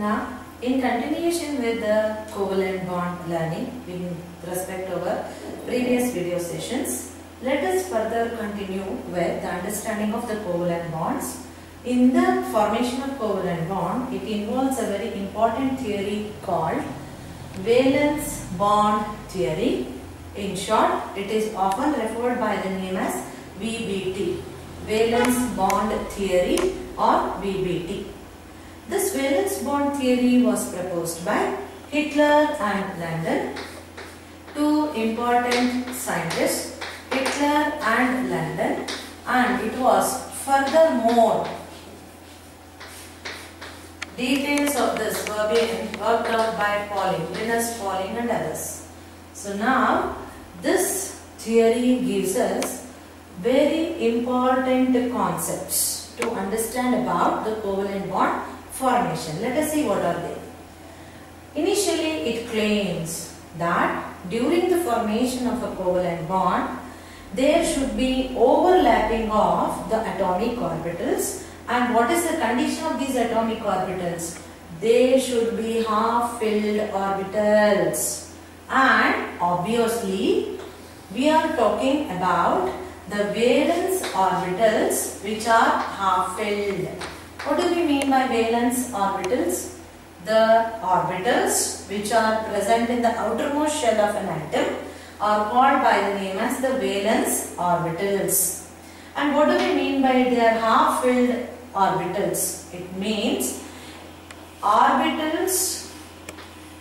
Now, in continuation with the covalent bond learning with respect to our previous video sessions, let us further continue with the understanding of the covalent bonds. In the formation of covalent bond, it involves a very important theory called valence bond theory. In short, it is often referred by the name as VBT, valence bond theory or VBT. This valence bond theory was proposed by Hitler and London, two important scientists, Hitler and London, and it was furthermore details of this were being worked out by Pauling, Linus Pauling and others. So now this theory gives us very important concepts to understand about the covalent bond formation. Let us see what are they. Initially, it claims that during the formation of a covalent bond, there should be overlapping of the atomic orbitals. And what is the condition of these atomic orbitals? They should be half-filled orbitals. And obviously, we are talking about the valence orbitals which are half-filled. What do we mean by valence orbitals? The orbitals which are present in the outermost shell of an atom are called by the name as the valence orbitals. And what do we mean by their half-filled orbitals? It means orbitals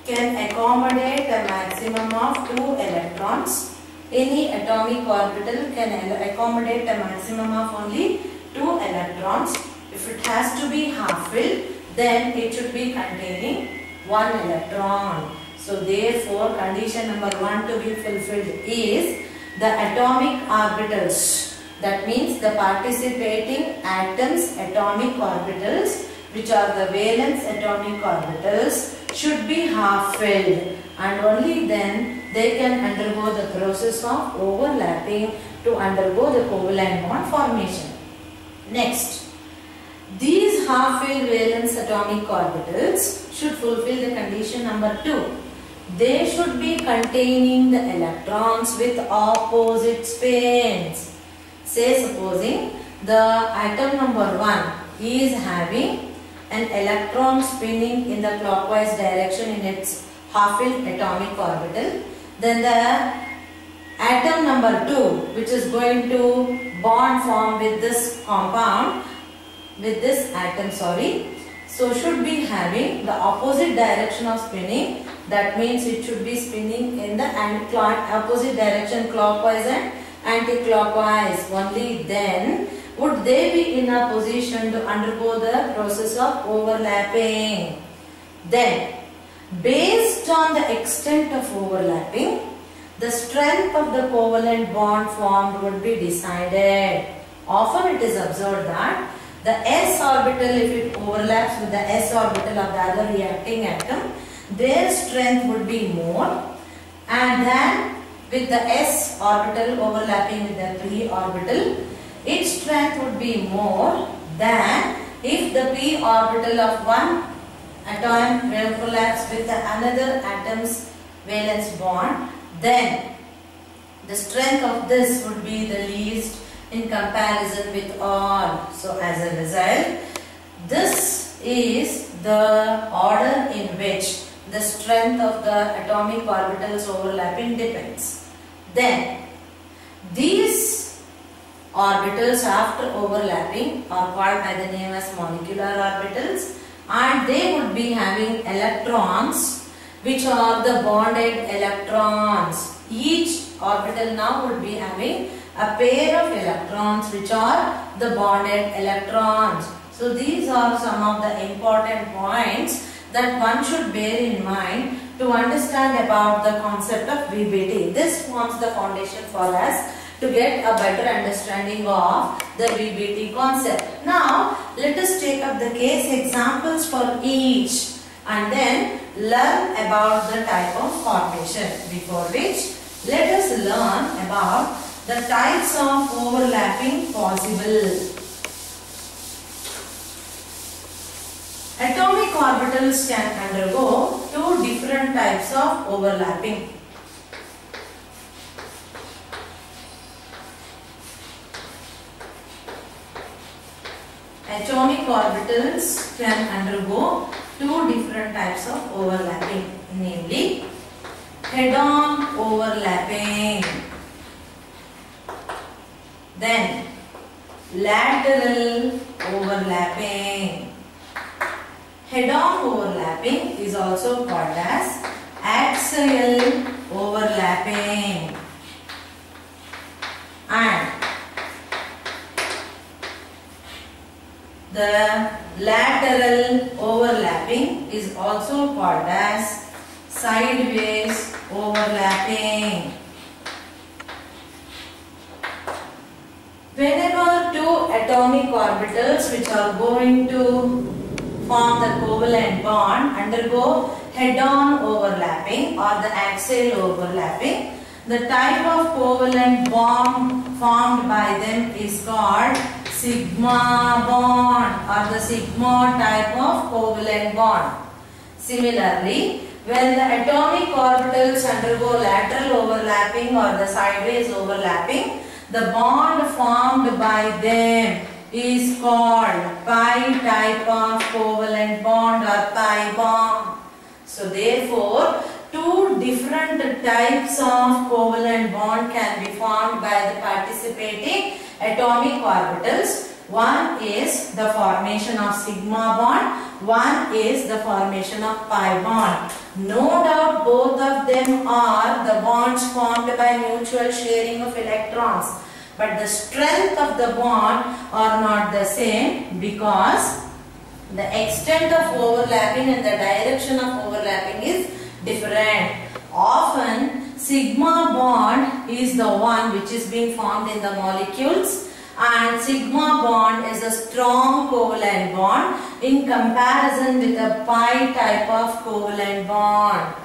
can accommodate a maximum of 2 electrons. Any atomic orbital can accommodate a maximum of only 2 electrons. If it has to be half-filled, then it should be containing 1 electron. So therefore, condition number 1 to be fulfilled is the atomic orbitals. That means the participating atoms' atomic orbitals, which are the valence atomic orbitals, should be half-filled, and only then they can undergo the process of overlapping to undergo the covalent bond formation. Next, these half-filled valence atomic orbitals should fulfill the condition number 2. They should be containing the electrons with opposite spins. Say supposing the atom number 1 is having an electron spinning in the clockwise direction in its half-filled atomic orbital, then the atom number 2, which is going to bond form with this compound, with this atom, so should be having the opposite direction of spinning. That means it should be spinning in the opposite direction, clockwise and anti-clockwise. Only then would they be in a position to undergo the process of overlapping. Then, based on the extent of overlapping, the strength of the covalent bond formed would be decided. Often it is observed that the s orbital, if it overlaps with the s orbital of the other reacting atom, their strength would be more, and then with the s orbital overlapping with the p orbital, its strength would be more than if the p orbital of one atom overlaps with another atom's valence bond. Then the strength of this would be the least in comparison with all. So as a result, this is the order in which the strength of the atomic orbitals overlapping depends. Then these orbitals after overlapping are called by the name as molecular orbitals, and they would be having electrons which are the bonded electrons. Each orbital now would be having a pair of electrons which are the bonded electrons. So these are some of the important points that one should bear in mind to understand about the concept of VBT. This forms the foundation for us to get a better understanding of the VBT concept. Now, let us take up the case examples for each and then learn about the type of formation. Before which, let us learn about the types of overlapping possible. Atomic orbitals can undergo two different types of overlapping. Atomic orbitals can undergo two different types of overlapping, namely head-on overlapping, then lateral overlapping. Head-on overlapping is also called as axial overlapping, and the lateral overlapping is also called as sideways overlapping. Whenever two atomic orbitals which are going to form the covalent bond undergo head-on overlapping or the axial overlapping, the type of covalent bond formed by them is called sigma bond or the sigma type of covalent bond. Similarly, when the atomic orbitals undergo lateral overlapping or the sideways overlapping, the bond formed by them is called pi type of covalent bond or pi bond. So therefore, two different types of covalent bond can be formed by the participating atomic orbitals. One is the formation of sigma bond, one is the formation of pi bond. No doubt both of them are the bonds formed by mutual sharing of electrons, but the strength of the bond are not the same because the extent of overlapping and the direction of overlapping is different. Often sigma bond is the one which is being formed in the molecules, and sigma bond is a strong covalent bond in comparison with a pi type of covalent bond.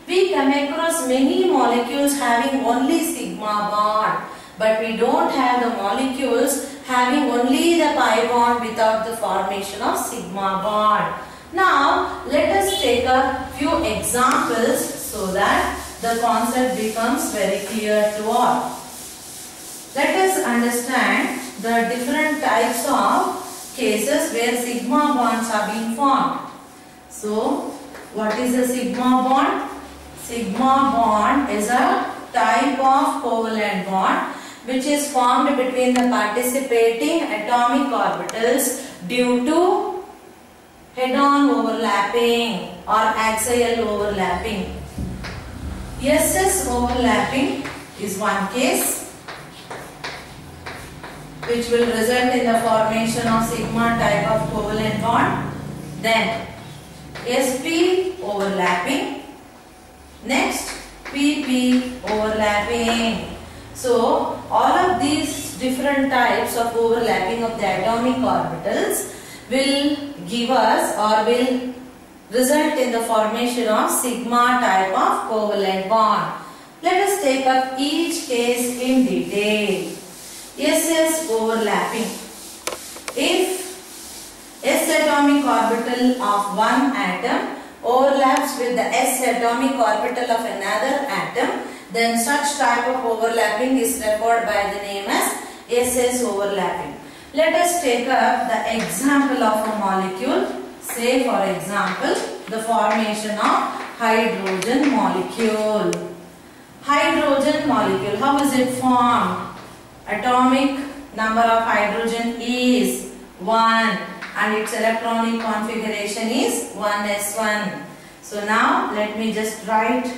We come across many molecules having only sigma bond, but we don't have the molecules having only the pi bond without the formation of sigma bond. Now let us take a few examples so that the concept becomes very clear to all. Let us understand the different types of cases where sigma bonds are being formed. So what is a sigma bond? Sigma bond is a type of covalent bond which is formed between the participating atomic orbitals due to head-on overlapping or axial overlapping. SS overlapping is one case which will result in the formation of sigma type of covalent bond. Then SP overlapping. Next PP overlapping. So all of these different types of overlapping of the atomic orbitals will give us or will result in the formation of sigma type of covalent bond. Let us take up each case in detail. SS overlapping. If S atomic orbital of one atom overlaps with the S atomic orbital of another atom, then such type of overlapping is referred by the name as SS overlapping. Let us take up the example of a molecule. Say for example, the formation of hydrogen molecule. Hydrogen molecule, how is it formed? Atomic number of hydrogen is 1 and its electronic configuration is 1s1. So now let me just write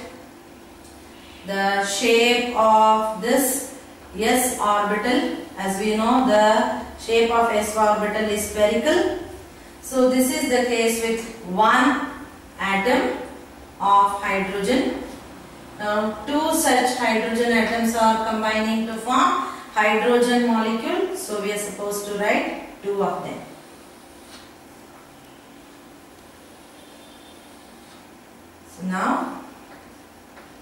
the shape of this S orbital. As we know, the shape of S orbital is spherical. So this is the case with one atom of hydrogen. Now two such hydrogen atoms are combining to form hydrogen molecule. So we are supposed to write two of them. So now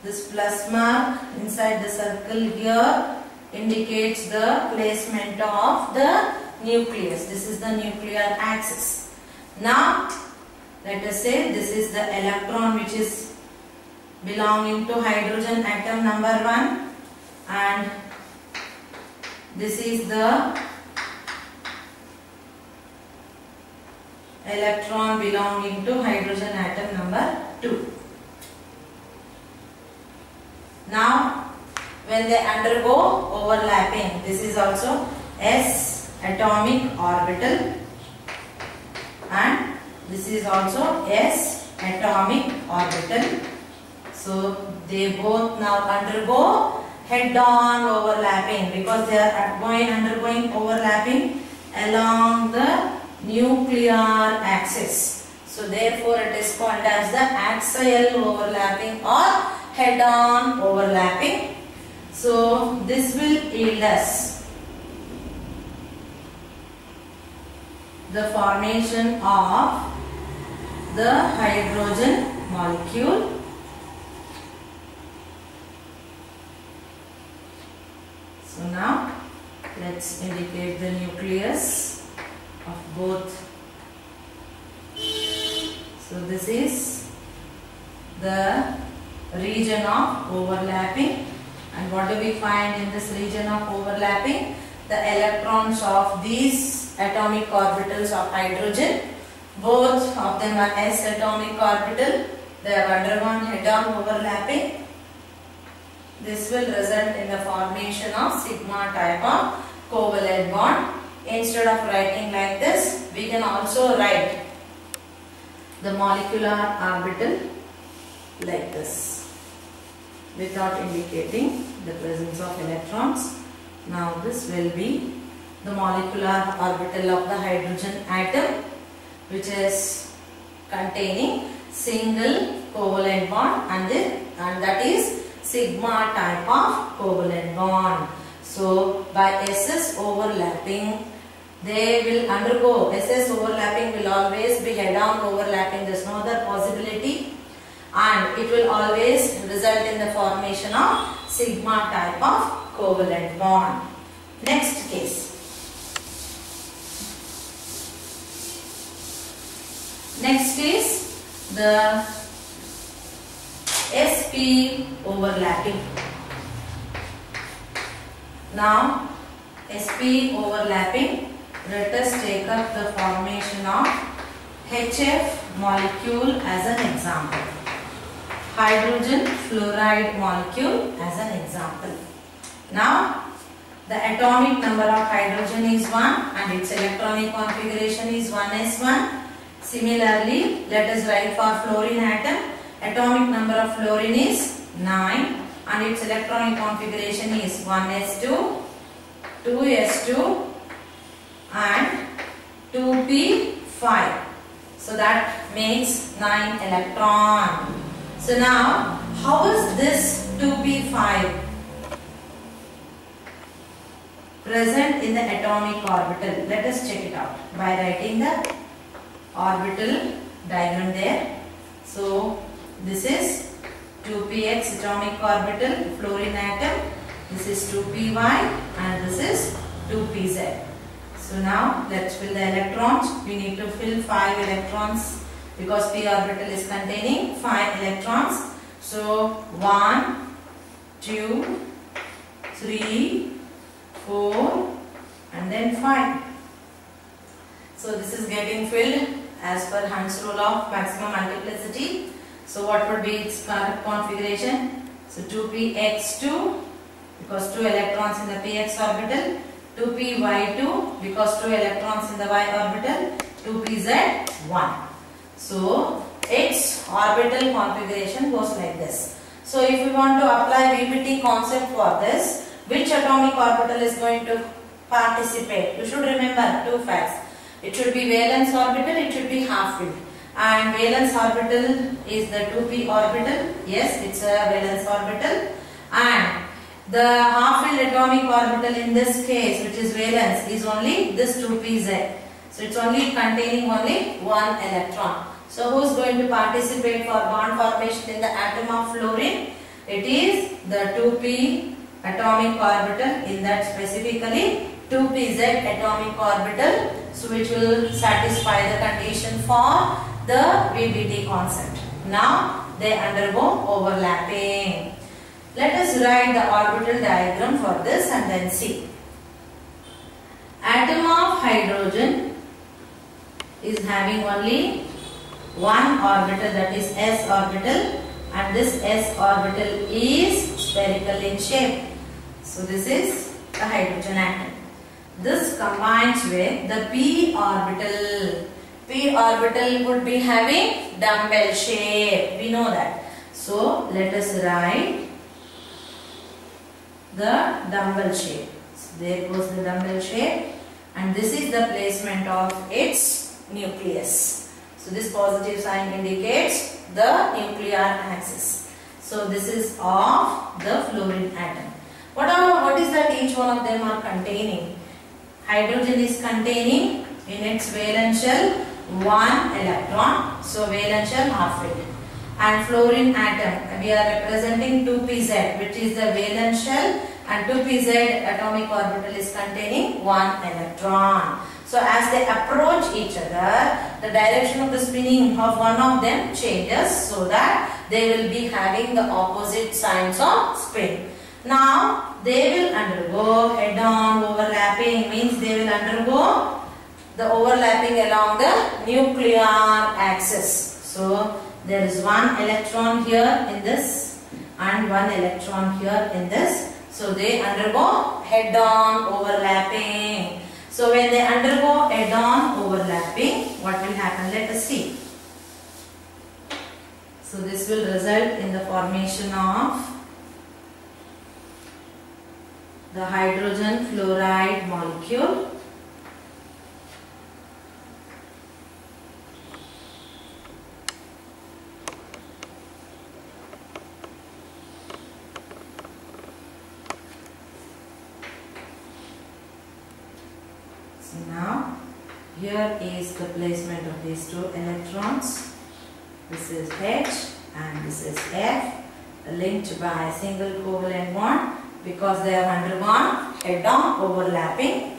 this plus mark inside the circle here indicates the placement of the nucleus. This is the nuclear axis. Now Let us say this is the electron which is belonging to hydrogen atom number 1, and this is the electron belonging to hydrogen atom number 2. Now when they undergo overlapping, this is also S atomic orbital and this is also S atomic orbital. So they both now undergo head-on overlapping because they are undergoing overlapping along the nuclear axis. So therefore it is called as the axial overlapping or head-on overlapping. So this will yield us the formation of the hydrogen molecule. So now let's indicate the nucleus of both. So this is the region of overlapping, and what do we find in this region of overlapping? The electrons of these atomic orbitals of hydrogen, both of them are S atomic orbital. They have undergone head-on overlapping. This will result in the formation of sigma type of covalent bond. Instead of writing like this, we can also write the molecular orbital like this without indicating the presence of electrons. Now this will be the molecular orbital of the hydrogen atom, which is containing single covalent bond, and that is sigma type of covalent bond. So by SS overlapping, they will undergo, SS overlapping will always be head-on overlapping, there is no other possibility, and it will always result in the formation of sigma type of covalent bond. Next case. Next is the sp overlapping. Now sp overlapping, let us take up the formation of HF molecule as an example. Hydrogen fluoride molecule as an example. Now the atomic number of hydrogen is 1 and its electronic configuration is 1s1. Similarly, let us write for fluorine atom. Atomic number of fluorine is 9 and its electronic configuration is 1s2, 2s2 and 2p5. So that makes 9 electron. So now, how is this 2p5 present in the atomic orbital? Let us check it out by writing the orbital diagram there. So this is 2px atomic orbital, fluorine atom. This is 2py and this is 2pz. So now let's fill the electrons. We need to fill 5 electrons because p orbital is containing 5 electrons. So 1, 2, 3, 4 and then 5. So this is getting filled as per Hund's rule of maximum multiplicity. So what would be its correct configuration? So 2px2 because 2 electrons in the px orbital, 2py2 because 2 electrons in the y orbital, 2pz1. So its orbital configuration goes like this. So if we want to apply VBT concept for this, which atomic orbital is going to participate? You should remember 2 facts. It should be valence orbital, it should be half filled. And valence orbital is the 2p orbital. Yes, it's a valence orbital. And the half filled atomic orbital in this case, which is valence, is only this 2pz. So it's only containing only 1 electron. So who is going to participate for bond formation in the atom of fluorine? It is the 2p atomic orbital, in that specifically 2pz atomic orbital, so which will satisfy the condition for the VBT concept. Now they undergo overlapping. Let us write the orbital diagram for this and then see. Atom of hydrogen is having only one orbital, that is s orbital, and this s orbital is spherical in shape. So this is the hydrogen atom. This combines with the p orbital. P orbital would be having dumbbell shape. We know that. So let us write the dumbbell shape. So there goes the dumbbell shape, and this is the placement of its nucleus. So this positive sign indicates the nuclear axis. So this is of the fluorine atom. What is that each one of them are containing? Hydrogen is containing in its valence shell one electron. So valence shell half filled. And fluorine atom, we are representing 2pz, which is the valence shell, and 2pz atomic orbital is containing one electron. So as they approach each other, the direction of the spinning of one of them changes, so that they will be having the opposite signs of spin. Now they will undergo head-on overlapping, means they will undergo the overlapping along the nuclear axis. So there is one electron here in this and one electron here in this. So they undergo head-on overlapping. So when they undergo head-on overlapping, what will happen? Let us see. So this will result in the formation of the hydrogen fluoride molecule. So now here is the placement of these two electrons. This is H and this is F, linked by a single covalent bond. Because they have undergone head-on overlapping,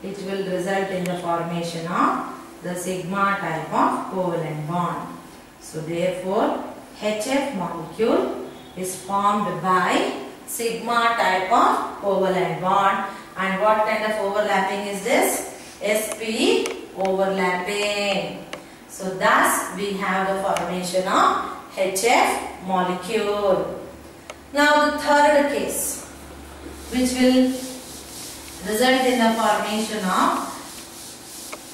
it will result in the formation of the sigma type of covalent bond. So therefore HF molecule is formed by sigma type of covalent bond. And what kind of overlapping is this? sp overlapping. So thus we have the formation of HF molecule. Now the third case, which will result in the formation of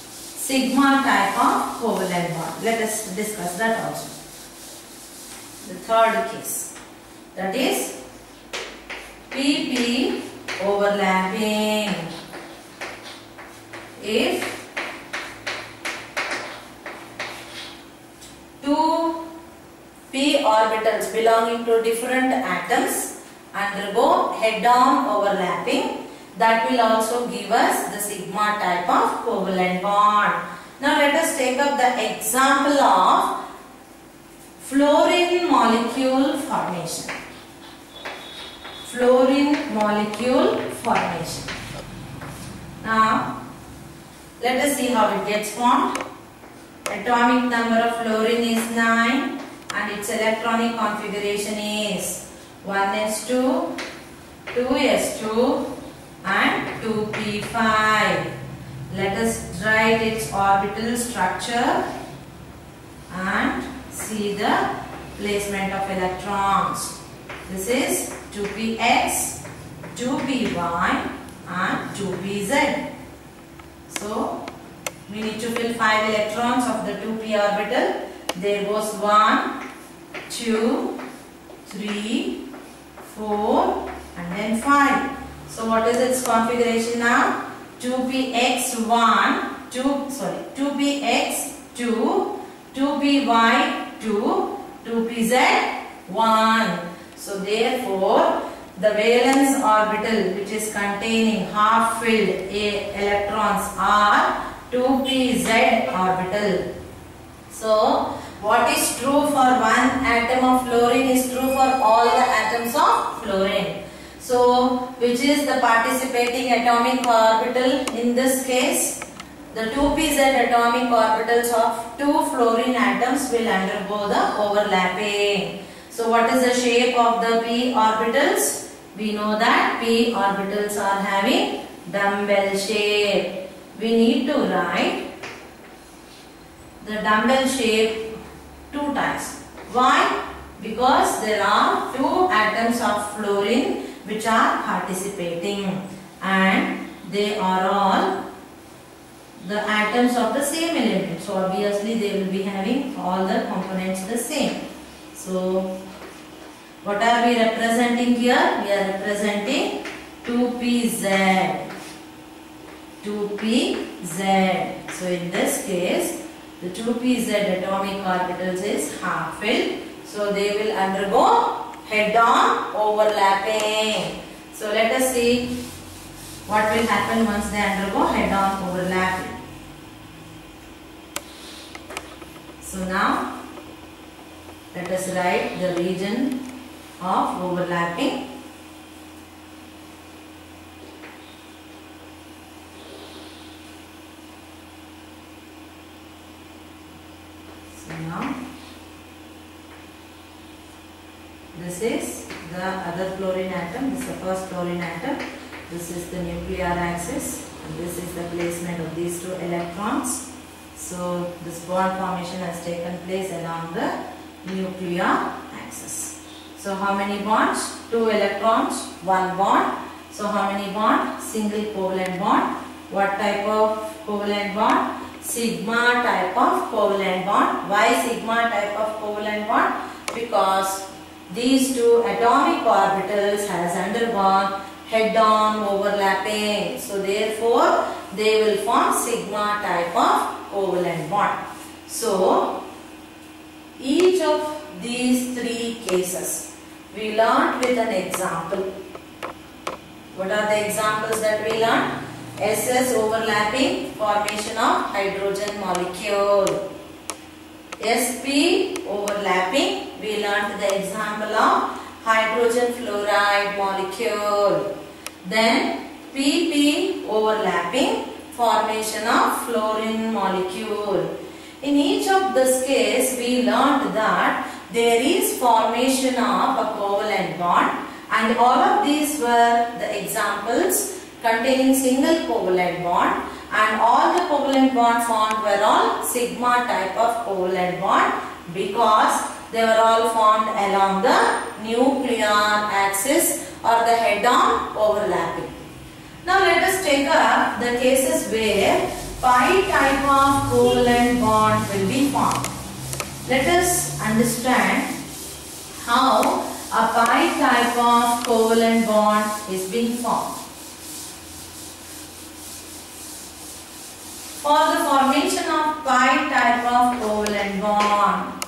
sigma type of covalent bond. Let us discuss that also. The third case, that is PP overlapping. If two p orbitals belonging to different atoms undergo head-on overlapping, that will also give us the sigma type of covalent bond. Now let us take up the example of fluorine molecule formation. Fluorine molecule formation. Now let us see how it gets formed. Atomic number of fluorine is 9 and its electronic configuration is 1s2, 2s2 and 2p5. Let us write its orbital structure and see the placement of electrons. This is 2px, 2py and 2pz. So we need to fill 5 electrons of the 2p orbital. There goes 1, 2, 3, 4 and then 5. So what is its configuration now? 2px1, 2px2, 2py2, 2pz1. So therefore the valence orbital which is containing half filled electrons are 2pz orbital. So what is true for one atom of fluorine is true for all the atoms of fluorine. So which is the participating atomic orbital in this case? the 2pz atomic orbitals of two fluorine atoms will undergo the overlapping. So what is the shape of the p orbitals? We know that p orbitals are having dumbbell shape. We need to write the dumbbell shape two times. Why? Because there are two atoms of fluorine which are participating, and they are all the atoms of the same element. So obviously they will be having all the components the same. So what are we representing here? We are representing 2pz. 2pz. So in this case, the 2pz atomic orbitals is half filled. So they will undergo head-on overlapping. So let us see what will happen once they undergo head-on overlapping. So now let us write the region of overlapping. So now this is the other fluorine atom, this is the first fluorine atom, this is the nuclear axis, and this is the placement of these two electrons. So this bond formation has taken place along the nuclear axis. So how many bonds? 2 electrons, 1 bond. So how many bonds? Single covalent bond. What type of covalent bond? Sigma type of covalent bond. Why sigma type of covalent bond? Because these two atomic orbitals has undergone head-on overlapping. So therefore they will form sigma type of covalent bond. So each of these three cases we learned with an example. What are the examples that we learned? SS overlapping, formation of hydrogen molecule. SP overlapping, we learned the example of hydrogen fluoride molecule. Then PP overlapping, formation of fluorine molecule. In each of this case, we learned that there is formation of a covalent bond, and all of these were the examples containing single covalent bond, and all the covalent bond formed were all sigma type of covalent bond because they were all formed along the nuclear axis or the head-on overlapping. Now let us take up the cases where pi type of covalent bond will be formed. Let us understand how a pi type of covalent bond is being formed. For the formation of pi type of covalent bond,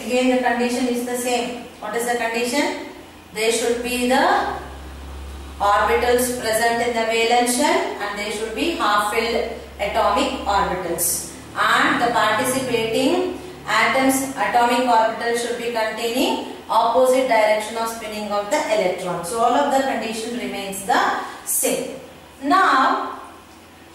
again the condition is the same. What is the condition? There should be the orbitals present in the valence shell and they should be half-filled atomic orbitals, and the participating atoms atomic orbitals should be containing opposite direction of spinning of the electron. So all of the condition remains the same. Now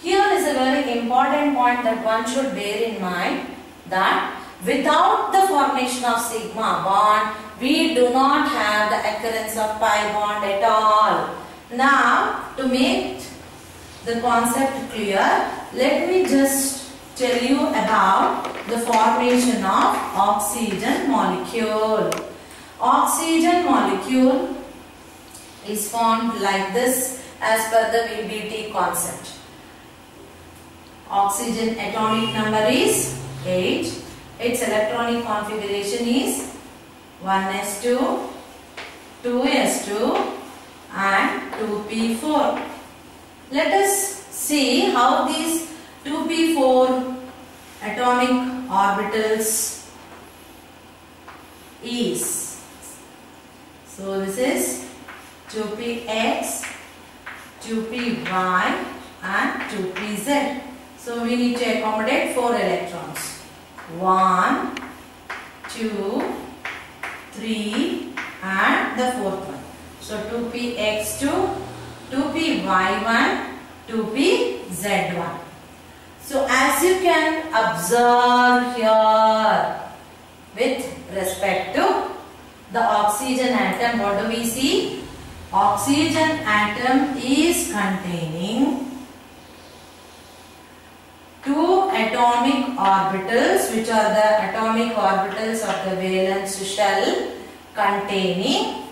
here is a very important point that one should bear in mind, that without the formation of sigma bond we do not have the occurrence of pi bond at all. Now to make the concept clear, let me just tell you about the formation of oxygen molecule. Oxygen molecule is formed like this as per the VBT concept. Oxygen atomic number is 8. Its electronic configuration is 1s2, 2s2 and 2p4. Let us see how these 2p4 atomic orbitals is. So this is 2px, 2py and 2pz. So we need to accommodate 4 electrons. 1, 2, 3 and the 4th one. So 2px2, 2py1, 2pz1. So as you can observe here, with respect to the oxygen atom, what do we see? Oxygen atom is containing two atomic orbitals, which are the atomic orbitals of the valence shell, containing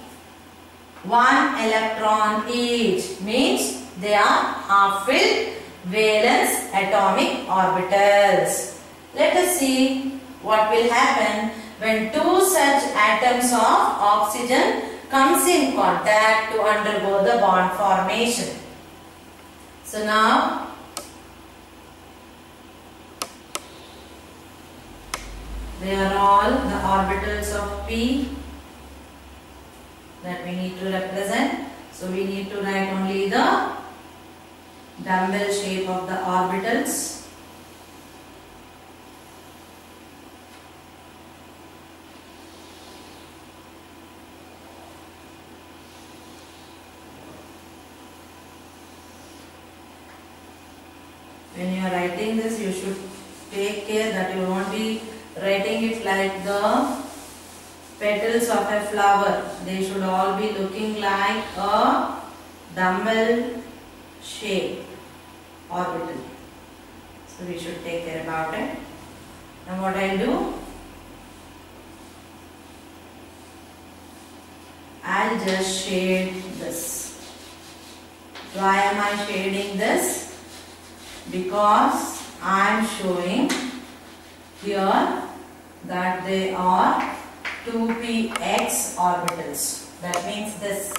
one electron each, means they are half-filled valence atomic orbitals. Let us see what will happen when two such atoms of oxygen comes in contact to undergo the bond formation. So now they are all the orbitals of P that we need to represent. So we need to write only the dumbbell shape of the orbitals. When you are writing this, you should take care that you won't be writing it like the petals of a flower. They should all be looking like a dumbbell shape orbital. So we should take care about it. Now what I'll do, I'll just shade this. Why am I shading this? Because I am showing here that they are 2px orbitals. That means this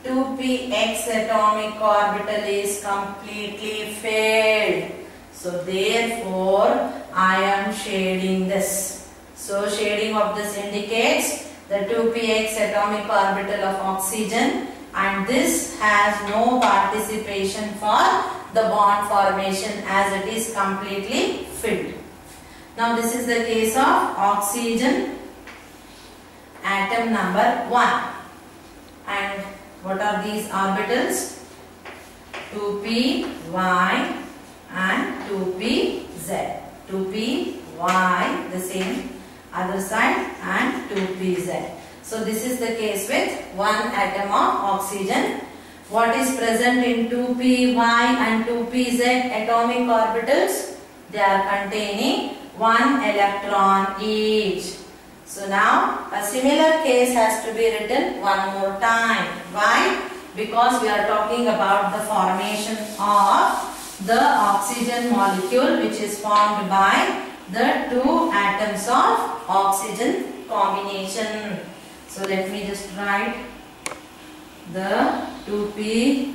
2px atomic orbital is completely filled. So therefore I am shading this. So shading of this indicates the 2px atomic orbital of oxygen, and this has no participation for the bond formation as it is completely filled. Now this is the case of oxygen atom number 1. And what are these orbitals? 2py and 2pz. 2py, the same other side, and 2pz. So this is the case with one atom of oxygen. What is present in 2py and 2pz atomic orbitals? They are containing one electron each. So now a similar case has to be written one more time. Why? Because we are talking about the formation of the oxygen molecule, which is formed by the two atoms of oxygen combination. So let me just write the 2pz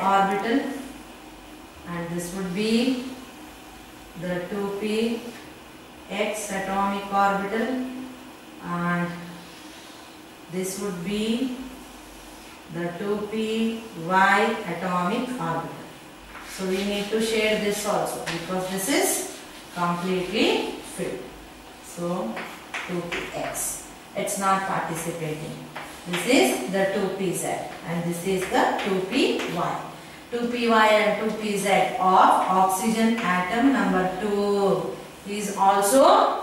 orbital, and this would be the 2px atomic orbital, and this would be the 2py atomic orbital. So we need to shade this also because this is completely filled. So 2px, it's not participating. This is the 2pz and this is the 2py. 2py and 2pz of oxygen atom number 2 is also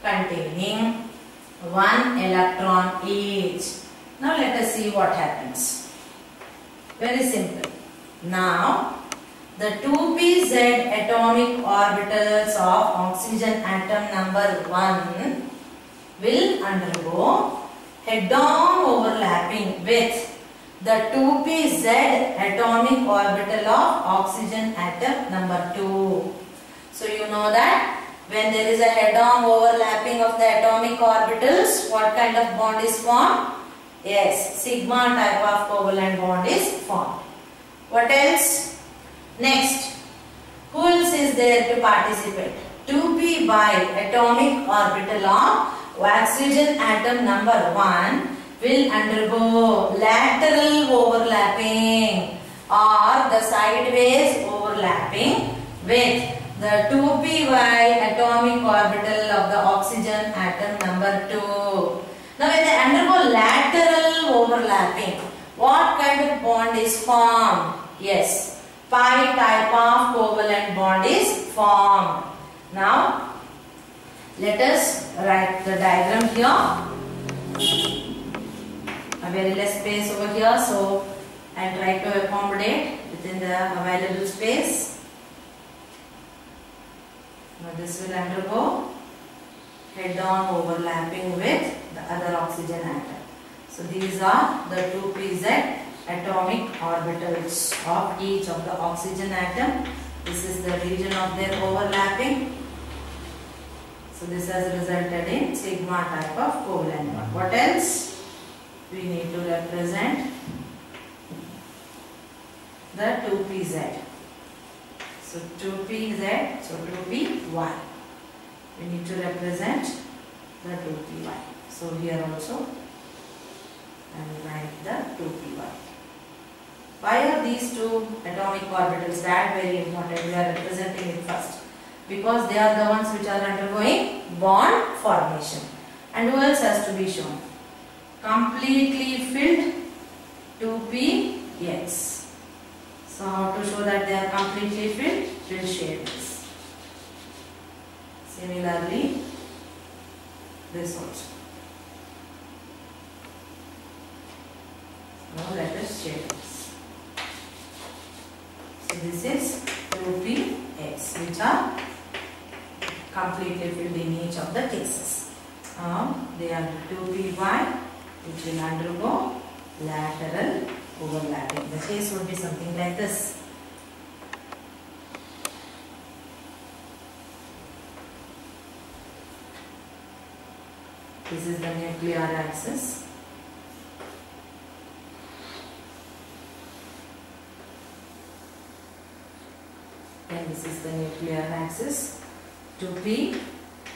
containing one electron each. Now let us see what happens. Very simple. Now the 2pz atomic orbitals of oxygen atom number 1 will undergo head-on overlapping with the 2pz atomic orbital of oxygen atom number 2. So you know that when there is a head-on overlapping of the atomic orbitals, what kind of bond is formed? Yes, sigma type of covalent bond is formed. What else? Next, who else is there to participate? 2p atomic orbital of oxygen atom number 1 will undergo lateral overlapping or the sideways overlapping with the 2py atomic orbital of the oxygen atom number 2. Now when they undergo lateral overlapping, what kind of bond is formed? Yes, pi type of covalent bond is formed. Now let us write the diagram here. A very less space over here, so I'll try to accommodate within the available space. Now this will undergo head-on overlapping with the other oxygen atom. So these are the 2pz atomic orbitals of each of the oxygen atom. This is the region of their overlapping. So this has resulted in sigma type of covalent bond. What else? We need to represent the 2pz. So 2pz, so 2py. We need to represent the 2py. So here also I will write the 2py. Why are these two atomic orbitals that very important? We are representing it first because they are the ones which are undergoing bond formation. And who else has to be shown? Completely filled 2px. So how to show that they are completely filled? We'll shade this. Similarly, this also. Now let us shade this. So this is 2px, which are completely filled in each of the cases. They are 2py, which will undergo lateral overlapping. The case would be something like this. This is the nuclear axis. And this is the nuclear axis. 2p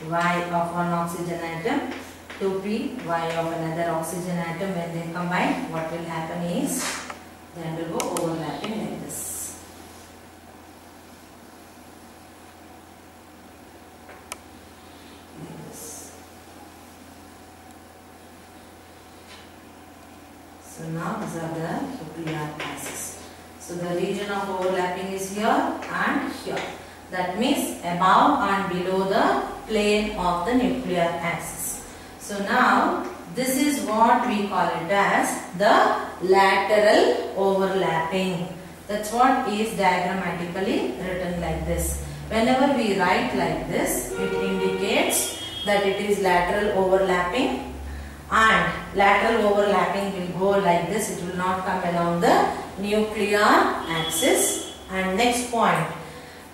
y of one oxygen atom, 2p y of another oxygen atom. When they combine, what will happen is they undergo overlapping like this. Like this. So now these are the nuclear axis. So the region of overlapping is here and here. That means above and below the plane of the nuclear axis. So now this is what we call it as the lateral overlapping. That's what is diagrammatically written like this. Whenever we write like this, it indicates that it is lateral overlapping, and lateral overlapping will go like this. It will not come along the nuclear axis. And next point,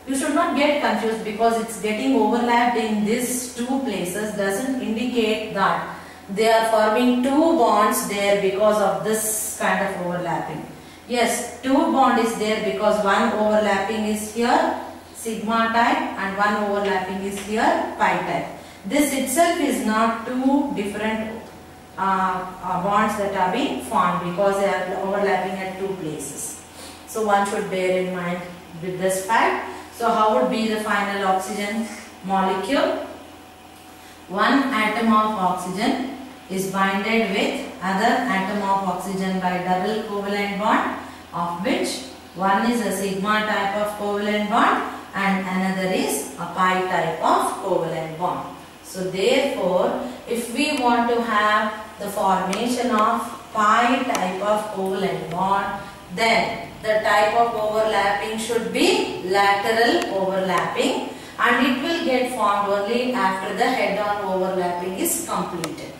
you should not get confused because it's getting overlapped in these two places doesn't indicate that they are forming two bonds there because of this kind of overlapping. Yes, two bond is there because one overlapping is here sigma type and one overlapping is here pi type. This itself is not two different bonds that are being formed because they are overlapping at two places. So one should bear in mind with this fact. So how would be the final oxygen molecule? One atom of oxygen is bonded with other atom of oxygen by double covalent bond, of which one is a sigma type of covalent bond and another is a pi type of covalent bond. So therefore, if we want to have the formation of pi type of covalent bond, then the type of overlapping should be lateral overlapping, and it will get formed only after the head-on overlapping is completed.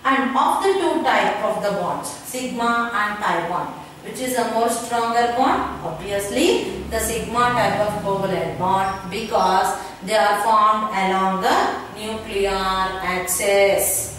And of the two type of the bonds, sigma and pi bond, which is a more stronger bond? Obviously, the sigma type of covalent bond, because they are formed along the nuclear axis.